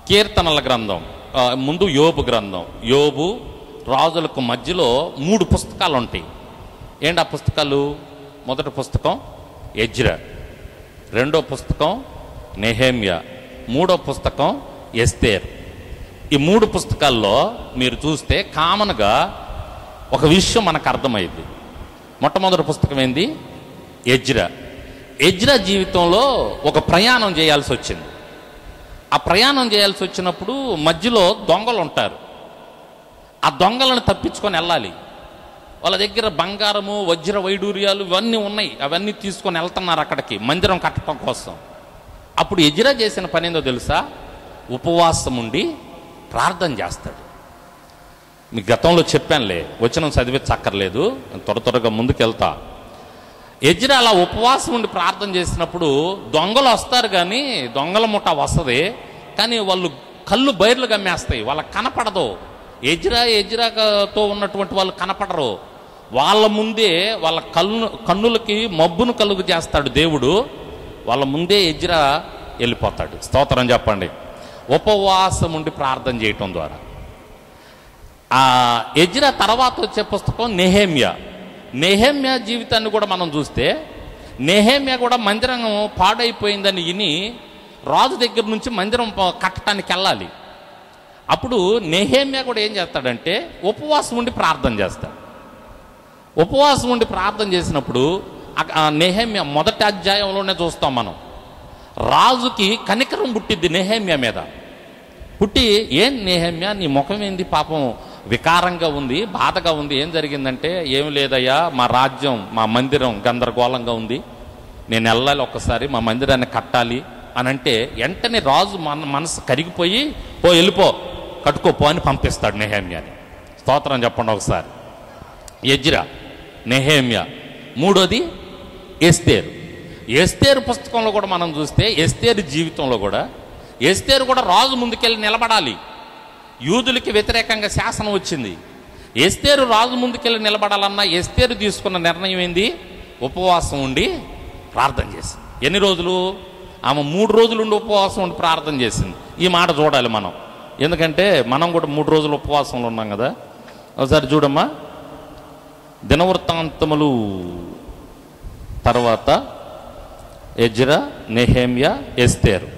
కీర్తనల గ్రంథం, ముందు యోబు గ్రంథం. యోబు రాజులకు మధ్యలో 3 పుస్తకాలు ఉంటాయి. ఏంటి ఆ పుస్తకాలు? మొదటి పుస్తకం ఎజ్రా, రెండో పుస్తకం నెహెమ్యా, మూడో పుస్తకం ఎస్తేర్. ఈ 3 పుస్తకాల్లో మీరు చూస్తే కామన్గా ఒక విషయం మనకు అర్థమైంది. మొట్టమొదటి పుస్తకం ఏంది? ఎజ్రా. ఎజ్రా జీవితంలో ఒక ప్రయాణం చేయాల్సి వచ్చింది. ఆ ప్రయాణం చేయాల్సి వచ్చినప్పుడు మధ్యలో దొంగలు ఉంటారు. ఆ దొంగలను తప్పించుకొని వెళ్ళాలి. వాళ్ళ దగ్గర బంగారము, వజ్ర వైడూర్యాలు ఇవన్నీ ఉన్నాయి. అవన్నీ తీసుకొని వెళ్తున్నారు అక్కడికి మందిరం కట్టడం కోసం. అప్పుడు ఎజ్రా చేసిన పని ఏందో తెలుసా? ఉపవాసం ఉండి ప్రార్థన చేస్తాడు. మీకు గతంలో చెప్పానులే, వచనం చదివించక్కర్లేదు, త్వరగా ముందుకెళ్తా. ఎజ్రా అలా ఉపవాసం ఉండి ప్రార్థన చేసినప్పుడు దొంగలు వస్తారు, కానీ దొంగల ముఠ వస్తుంది, కానీ వాళ్ళు కళ్ళు బయర్లు గమ్మేస్తాయి, వాళ్ళకి కనపడదు. ఎజ్రాతో ఉన్నటువంటి వాళ్ళు కనపడరు. వాళ్ళ ముందే వాళ్ళ కన్నులకి మబ్బును కలుగు చేస్తాడు దేవుడు. వాళ్ళ ముందే ఎజ్రా వెళ్ళిపోతాడు. స్తోత్రం చెప్పండి. ఉపవాసం ఉండి ప్రార్థన చేయటం ద్వారా. ఎజ్రా తర్వాత వచ్చే పుస్తకం నెహెమ్యా. నెహెమ్యా జీవితాన్ని కూడా మనం చూస్తే, నెహెమ్యా కూడా మందిరం పాడైపోయిందని విని రాజు దగ్గర నుంచి మందిరం కట్టడానికి వెళ్ళాలి. అప్పుడు నెహెమ్యా కూడా ఏం చేస్తాడంటే ఉపవాసం ఉండి ప్రార్థన చేస్తాడు. ఉపవాసం ఉండి ప్రార్థన చేసినప్పుడు నెహెమ్యా మొదటి అధ్యాయంలోనే చూస్తాం మనం. రాజుకి కనికరం పుట్టిద్ది నెహెమ్యా మీద. పుట్టి, ఏం నెహెమ్యా నీ ముఖం ఏంది పాపం వికారంగా ఉంది, బాధగా ఉంది, ఏం జరిగిందంటే, ఏం లేదయ్యా, మా రాజ్యం, మా మందిరం గందరగోళంగా ఉంది, నేను వెళ్ళాలి, ఒక్కసారి మా మందిరాన్ని కట్టాలి అని అంటే, వెంటనే రాజు మనసు కరిగిపోయి, వెళ్ళిపో, కట్టుకోపో అని పంపిస్తాడు నెహెమ్యాని. స్తోత్రం చెప్పండి ఒకసారి. ఎజ్రా, నెహెమ్యా. మూడోది ఎస్తేరు. ఎస్తేరు పుస్తకంలో కూడా మనం చూస్తే, ఎస్తేరు జీవితంలో కూడా, ఎస్తేరు కూడా రాజు ముందుకెళ్ళి నిలబడాలి. యూదులకి వ్యతిరేకంగా శాసనం వచ్చింది. ఎస్తేరు రాజు ముందుకెళ్ళి నిలబడాలన్నా ఎస్తేరు తీసుకున్న నిర్ణయం ఏంది? ఉపవాసం ఉండి ప్రార్థన చేసింది. ఎన్ని రోజులు? ఆమె 3 రోజులు ఉండి ఉపవాసం ఉండి ప్రార్థన చేసింది. ఈ మాట చూడాలి మనం, ఎందుకంటే మనం కూడా 3 రోజులు ఉపవాసంలో ఉన్నాం కదా. ఒకసారి చూడమ్మా, దినవృత్తాంతములు తర్వాత ఎజ్రా, నెహెమ్యా, ఎస్తేరు,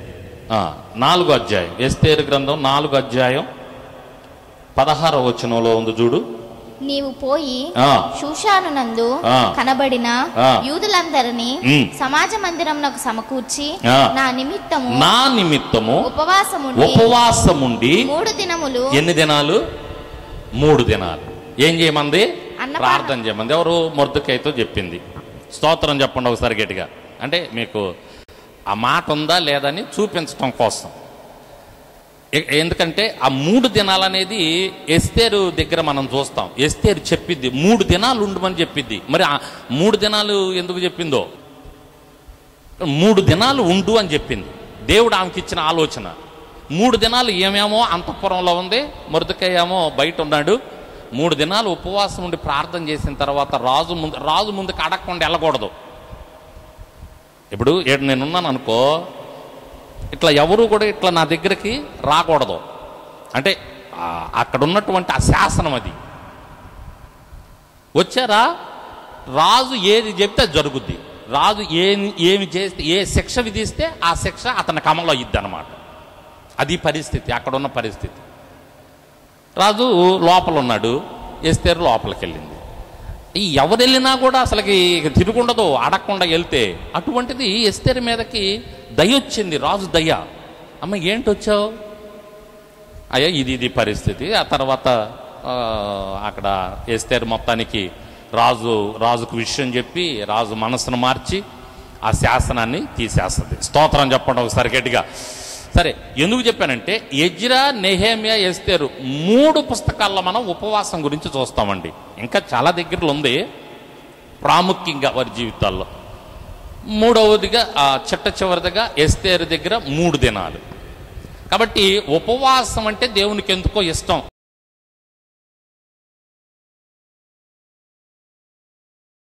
4వ అధ్యాయం. ఎస్తేరు గ్రంథం 4వ అధ్యాయం 16వ వచనంలో ఉంది చూడు. నీవు పోయి షూషాను నందు కనబడిన యూదులందరినీ సమాజ మందిరమునకు సమకూర్చి నా నిమిత్తము ఉపవాసముండి 3 దినములు. ఎన్ని దినాలు? 3 దినాలు. ఏం చేయమంది? ప్రార్థన చేయమంది. ఎవరు? మొర్దెకైతో చెప్పింది. స్తోత్రం చెప్పండి ఒకసారి గట్టిగా. అంటే మీకు ఆ మాట ఉందా లేదని చూపించడం కోసం. ఎందుకంటే ఆ 3 దినాలు అనేది ఎస్తేరు దగ్గర మనం చూస్తాం. ఎస్తేరు చెప్పిద్ది 3 దినాలు ఉండమని చెప్పిద్ది. మరి ఆ 3 దినాలు ఎందుకు చెప్పిందో, 3 దినాలు ఉండు అని చెప్పింది. దేవుడు ఆమెకి ఇచ్చిన ఆలోచన. 3 దినాలు ఏమేమో అంతఃపురంలో ఉంది, మొర్దెకై ఏమో బయట ఉన్నాడు. 3 దినాలు ఉపవాసం ఉండి ప్రార్థన చేసిన తర్వాత రాజు ముందుకు అడగకుండా వెళ్ళకూడదు. ఇప్పుడు నేనున్నాను అనుకో, ఇట్లా ఎవరు కూడా ఇట్లా నా దగ్గరికి రాకూడదు. అంటే అక్కడ ఉన్నటువంటి ఆ శాసనం అది. వచ్చారా, రాజు ఏది చెప్తే జరుగుద్ది. రాజు ఏమి చేస్తే, ఏ శిక్ష విధిస్తే ఆ శిక్ష అతనికి అమలు అయ్యిద్ది అనమాట. అది పరిస్థితి, అక్కడున్న పరిస్థితి. రాజు లోపల ఉన్నాడు, ఎస్తేరు లోపలికి వెళ్ళింది. ఎవరు వెళ్ళినా కూడా అసలుకి తిరుగుండదు అడగకుండా వెళ్తే. అటువంటిది ఎస్తేరు మీదకి దయ వచ్చింది, రాజు దయ. అమ్మ ఏంటి వచ్చావు? అయ్యా ఇది పరిస్థితి. ఆ తర్వాత అక్కడ ఎస్తేరు మొత్తానికి రాజుకు విషయం చెప్పి రాజు మనసును మార్చి ఆ శాసనాన్ని తీసేస్తుంది. స్తోత్రం చెప్పండి ఒకసారి గట్టిగా. సరే, ఎందుకు చెప్పానంటే ఎజ్రా, నెహెమ్యా, ఎస్తేరు 3 పుస్తకాల్లో మనం ఉపవాసం గురించి చూస్తామండి. ఇంకా చాలా దగ్గరలో ఉంది ప్రాముఖ్యంగా వారి జీవితాల్లో. 3వదిగా చివరిదిగా ఎస్తేరు దగ్గర 3 దినాలు. కాబట్టి ఉపవాసం అంటే దేవునికి ఎందుకో ఇష్టం.